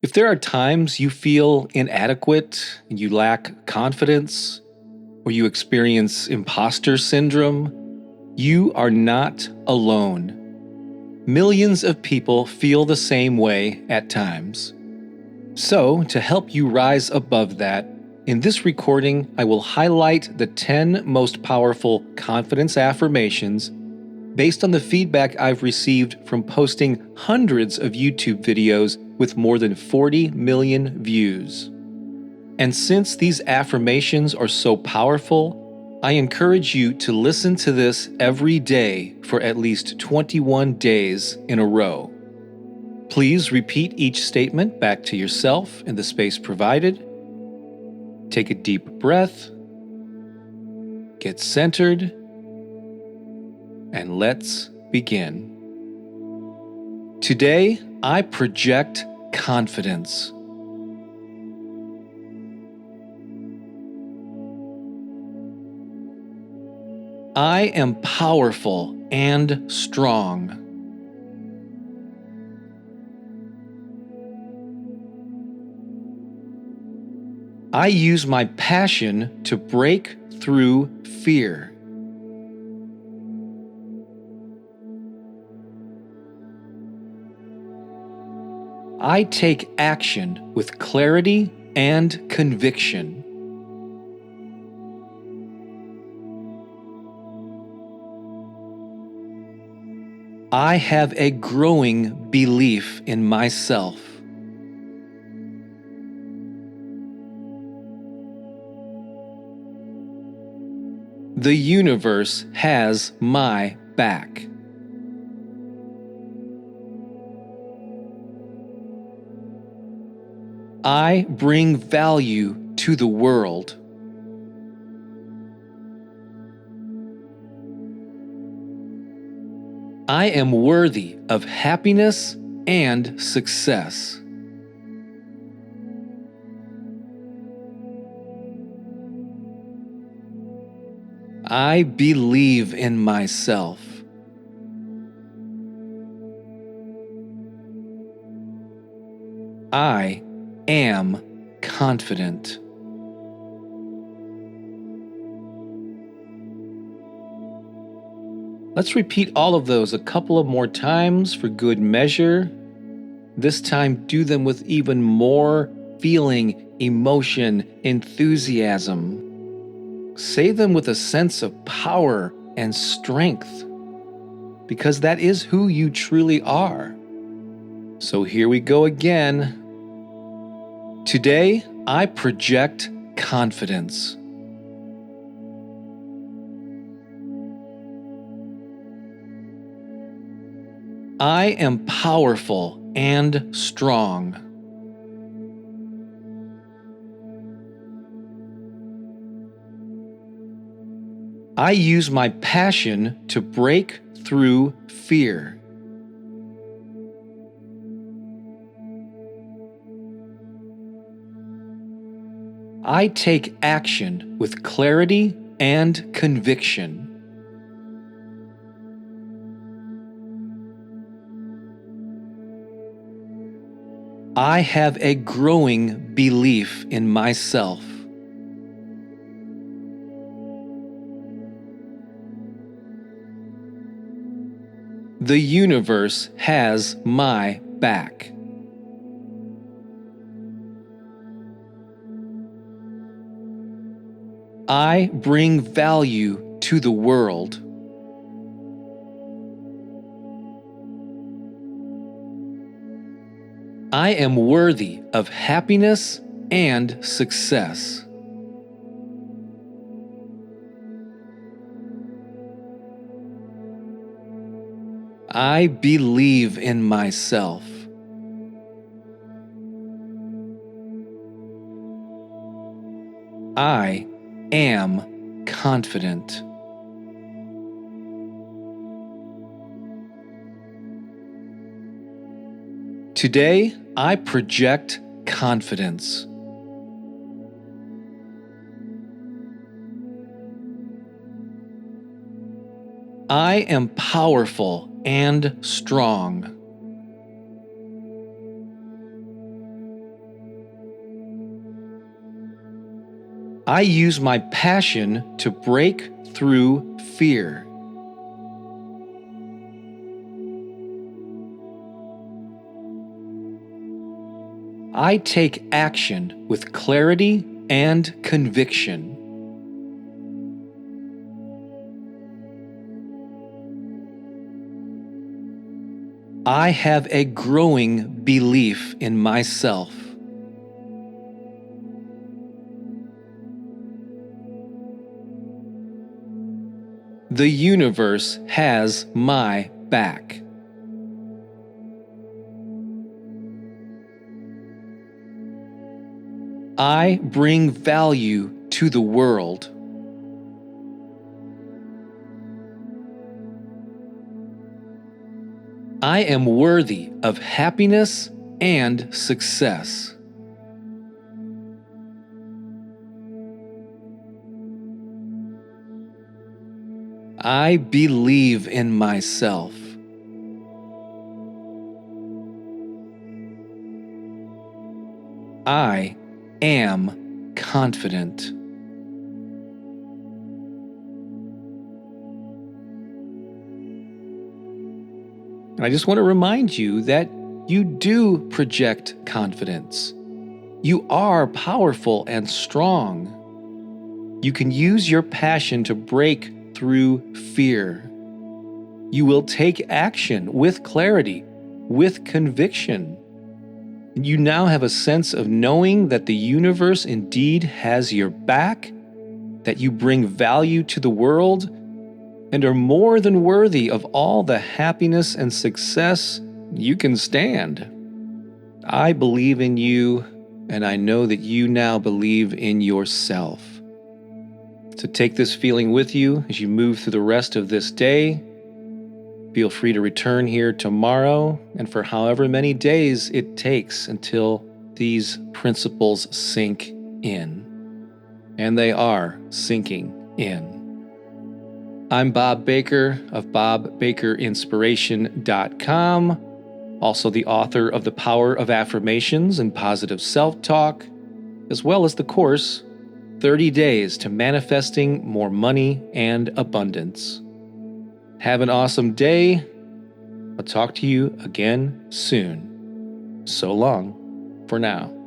If there are times you feel inadequate and you lack confidence, or you experience imposter syndrome, you are not alone. Millions of people feel the same way at times. So, to help you rise above that, in this recording, I will highlight the 10 most powerful confidence affirmations based on the feedback I've received from posting hundreds of YouTube videos with more than 40 million views. And since these affirmations are so powerful, I encourage you to listen to this every day for at least 21 days in a row. Please repeat each statement back to yourself in the space provided. Take a deep breath, get centered, and let's begin. Today, I project confidence. I am powerful and strong. I use my passion to break through fear. I take action with clarity and conviction. I have a growing belief in myself. The universe has my back. I bring value to the world. I am worthy of happiness and success. I believe in myself. I am confident. Let's repeat all of those a couple of more times for good measure. This time, do them with even more feeling, emotion, enthusiasm. Say them with a sense of power and strength, because that is who you truly are. So here we go again. Today, I project confidence. I am powerful and strong. I use my passion to break through fear. I take action with clarity and conviction. I have a growing belief in myself. The universe has my back. I bring value to the world. I am worthy of happiness and success. I believe in myself. I am confident. Today, I project confidence. I am powerful and strong. I use my passion to break through fear. I take action with clarity and conviction. I have a growing belief in myself. The universe has my back. I bring value to the world. I am worthy of happiness and success. I believe in myself. I am confident. And I just want to remind you that you do project confidence. You are powerful and strong. You can use your passion to break through fear. You will take action with clarity, with conviction. You now have a sense of knowing that the universe indeed has your back, that you bring value to the world, and are more than worthy of all the happiness and success you can stand. I believe in you, and I know that you now believe in yourself. So take this feeling with you as you move through the rest of this day. Feel free to return here tomorrow and for however many days it takes until these principles sink in. And they are sinking in. I'm Bob Baker of bobbakerinspiration.com, also the author of The Power of Affirmations and Positive Self-Talk, as well as the course, 30 Days to Manifesting More Money and Abundance. Have an awesome day. I'll talk to you again soon. So long for now.